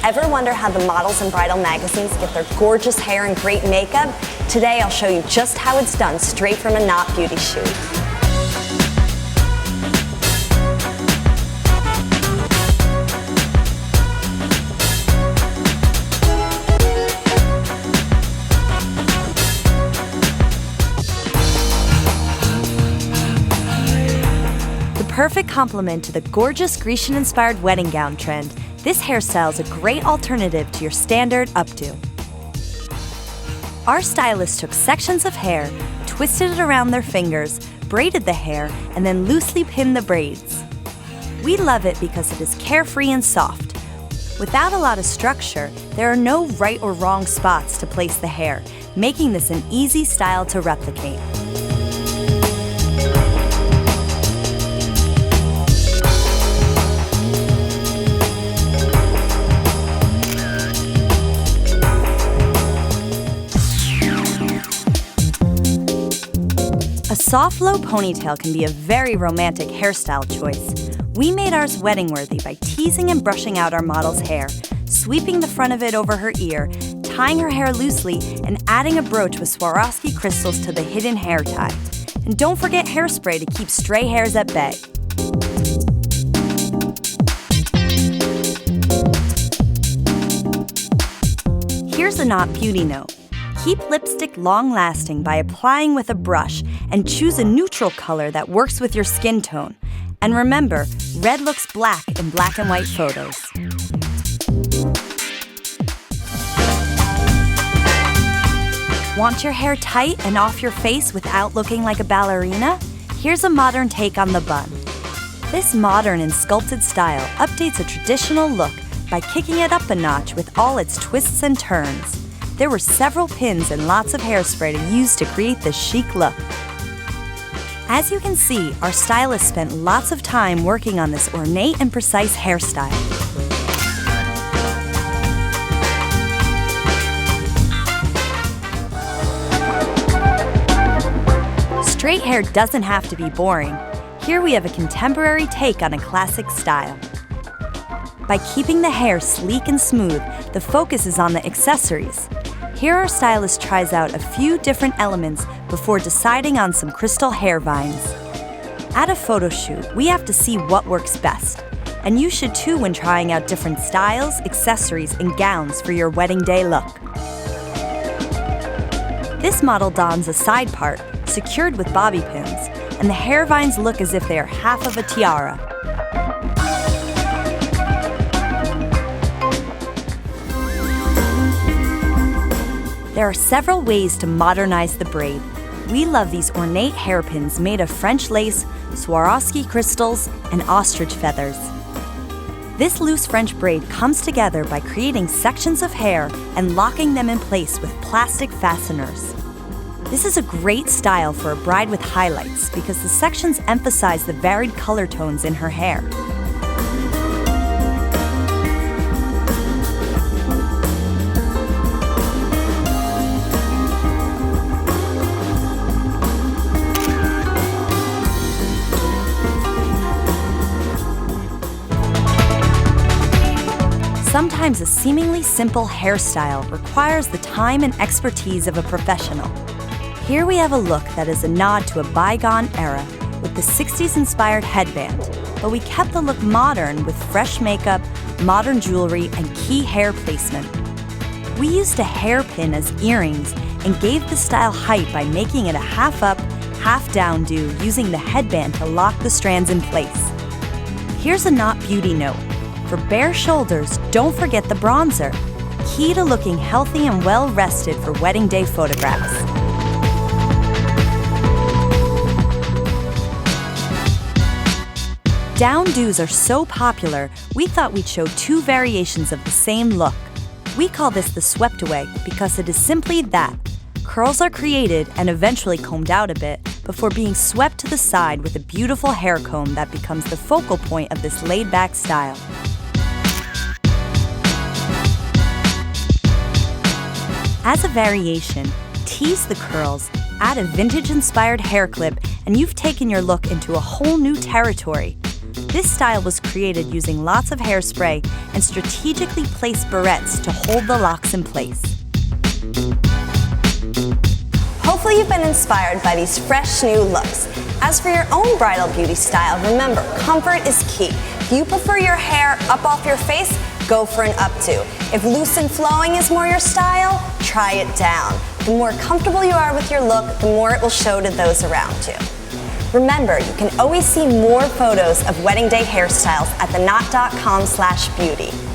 Ever wonder how the models in bridal magazines get their gorgeous hair and great makeup? Today I'll show you just how it's done straight from a Knot beauty shoot. The perfect complement to the gorgeous Grecian-inspired wedding gown trend, this hairstyle is a great alternative to your standard updo. Our stylist took sections of hair, twisted it around their fingers, braided the hair, and then loosely pinned the braids. We love it because it is carefree and soft. Without a lot of structure, there are no right or wrong spots to place the hair, making this an easy style to replicate. A soft, low ponytail can be a very romantic hairstyle choice. We made ours wedding-worthy by teasing and brushing out our model's hair, sweeping the front of it over her ear, tying her hair loosely, and adding a brooch with Swarovski crystals to the hidden hair tie. And don't forget hairspray to keep stray hairs at bay. Here's a Knot beauty note. Keep lipstick long-lasting by applying with a brush and choose a neutral color that works with your skin tone. And remember, red looks black in black and white photos. Want your hair tight and off your face without looking like a ballerina? Here's a modern take on the bun. This modern and sculpted style updates a traditional look by kicking it up a notch with all its twists and turns. There were several pins and lots of hairspray to use to create this chic look. As you can see, our stylist spent lots of time working on this ornate and precise hairstyle. Straight hair doesn't have to be boring. Here we have a contemporary take on a classic style. By keeping the hair sleek and smooth, the focus is on the accessories. Here our stylist tries out a few different elements before deciding on some crystal hair vines. At a photo shoot, we have to see what works best. And you should too when trying out different styles, accessories, and gowns for your wedding day look. This model dons a side part, secured with bobby pins, and the hair vines look as if they are half of a tiara. There are several ways to modernize the braid. We love these ornate hairpins made of French lace, Swarovski crystals, and ostrich feathers. This loose French braid comes together by creating sections of hair and locking them in place with plastic fasteners. This is a great style for a bride with highlights because the sections emphasize the varied color tones in her hair. Sometimes a seemingly simple hairstyle requires the time and expertise of a professional. Here we have a look that is a nod to a bygone era with the 60s-inspired headband, but we kept the look modern with fresh makeup, modern jewelry, and key hair placement. We used a hairpin as earrings and gave the style height by making it a half-up, half-down do using the headband to lock the strands in place. Here's a Knot beauty note. For bare shoulders, don't forget the bronzer, key to looking healthy and well-rested for wedding day photographs. Down do's are so popular, we thought we'd show two variations of the same look. We call this the swept away because it is simply that. Curls are created and eventually combed out a bit before being swept to the side with a beautiful hair comb that becomes the focal point of this laid-back style. As a variation, tease the curls, add a vintage-inspired hair clip, and you've taken your look into a whole new territory. This style was created using lots of hairspray and strategically placed barrettes to hold the locks in place. Hopefully you've been inspired by these fresh new looks. As for your own bridal beauty style, remember, comfort is key. If you prefer your hair up off your face, go for an updo. If loose and flowing is more your style, try it down. The more comfortable you are with your look, the more it will show to those around you. Remember, you can always see more photos of wedding day hairstyles at theknot.com/beauty.